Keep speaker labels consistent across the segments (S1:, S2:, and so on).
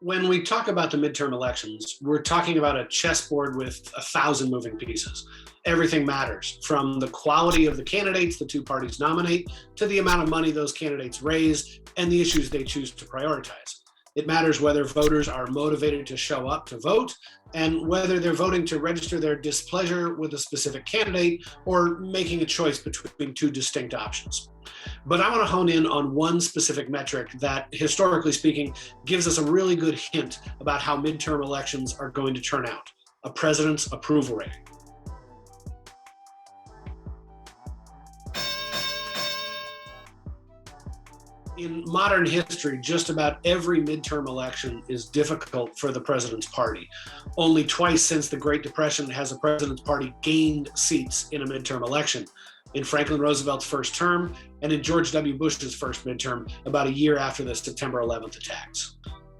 S1: When we talk about the midterm elections, we're talking about a chessboard with 1,000 moving pieces. Everything matters, from the quality of the candidates the two parties nominate to the amount of money those candidates raise and the issues they choose to prioritize. It matters whether voters are motivated to show up to vote and whether they're voting to register their displeasure with a specific candidate or making a choice between two distinct options. But I want to hone in on one specific metric that, historically speaking, gives us a really good hint about how midterm elections are going to turn out: a president's approval rating. In modern history, just about every midterm election is difficult for the president's party. Only twice since the Great Depression has a president's party gained seats in a midterm election: in Franklin Roosevelt's first term and in George W. Bush's first midterm about a year after the September 11th attacks.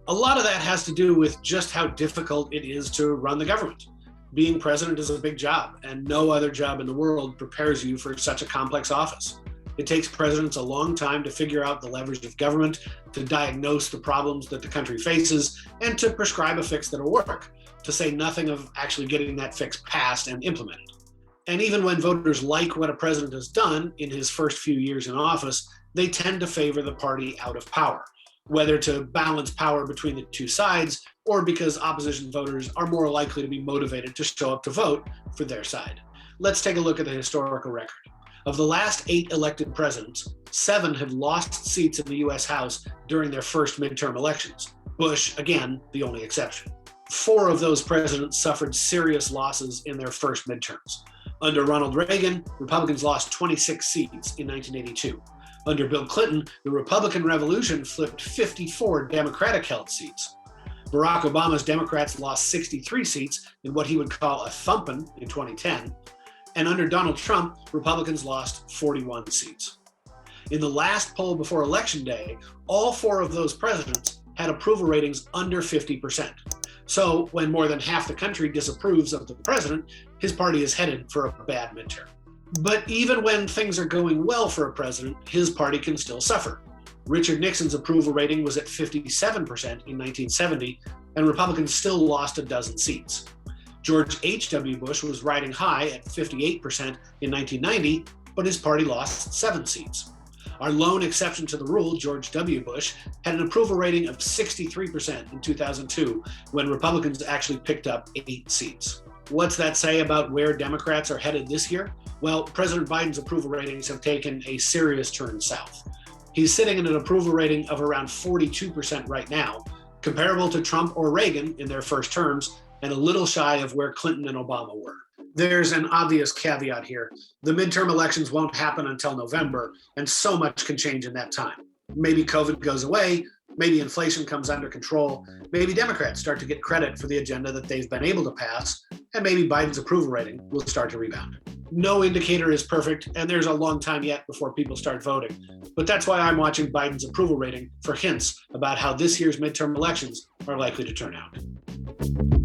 S1: A lot of that has to do with just how difficult it is to run the government. Being president is a big job, and no other job in the world prepares you for such a complex office. It takes presidents a long time to figure out the levers of government, to diagnose the problems that the country faces, and to prescribe a fix that'll work, to say nothing of actually getting that fix passed and implemented. And even when voters like what a president has done in his first few years in office, they tend to favor the party out of power, whether to balance power between the two sides or because opposition voters are more likely to be motivated to show up to vote for their side. Let's take a look at the historical record. Of the last 8 elected presidents, 7 have lost seats in the US House during their first midterm elections. Bush, again, the only exception. 4 of those presidents suffered serious losses in their first midterms. Under Ronald Reagan, Republicans lost 26 seats in 1982. Under Bill Clinton, the Republican Revolution flipped 54 Democratic-held seats. Barack Obama's Democrats lost 63 seats in what he would call a thumping in 2010. And under Donald Trump, Republicans lost 41 seats. In the last poll before Election Day, all 4 of those presidents had approval ratings under 50%. So when more than half the country disapproves of the president, his party is headed for a bad midterm. But even when things are going well for a president, his party can still suffer. Richard Nixon's approval rating was at 57% in 1970, and Republicans still lost a dozen seats. George H.W. Bush was riding high at 58% in 1990, but his party lost 7 seats. Our lone exception to the rule, George W. Bush, had an approval rating of 63% in 2002, when Republicans actually picked up 8 seats. What's that say about where Democrats are headed this year? Well, President Biden's approval ratings have taken a serious turn south. He's sitting at an approval rating of around 42% right now, comparable to Trump or Reagan in their first terms, and a little shy of where Clinton and Obama were. There's an obvious caveat here. The midterm elections won't happen until November, and so much can change in that time. Maybe COVID goes away, maybe inflation comes under control, maybe Democrats start to get credit for the agenda that they've been able to pass, and maybe Biden's approval rating will start to rebound. No indicator is perfect, and there's a long time yet before people start voting. But that's why I'm watching Biden's approval rating for hints about how this year's midterm elections are likely to turn out.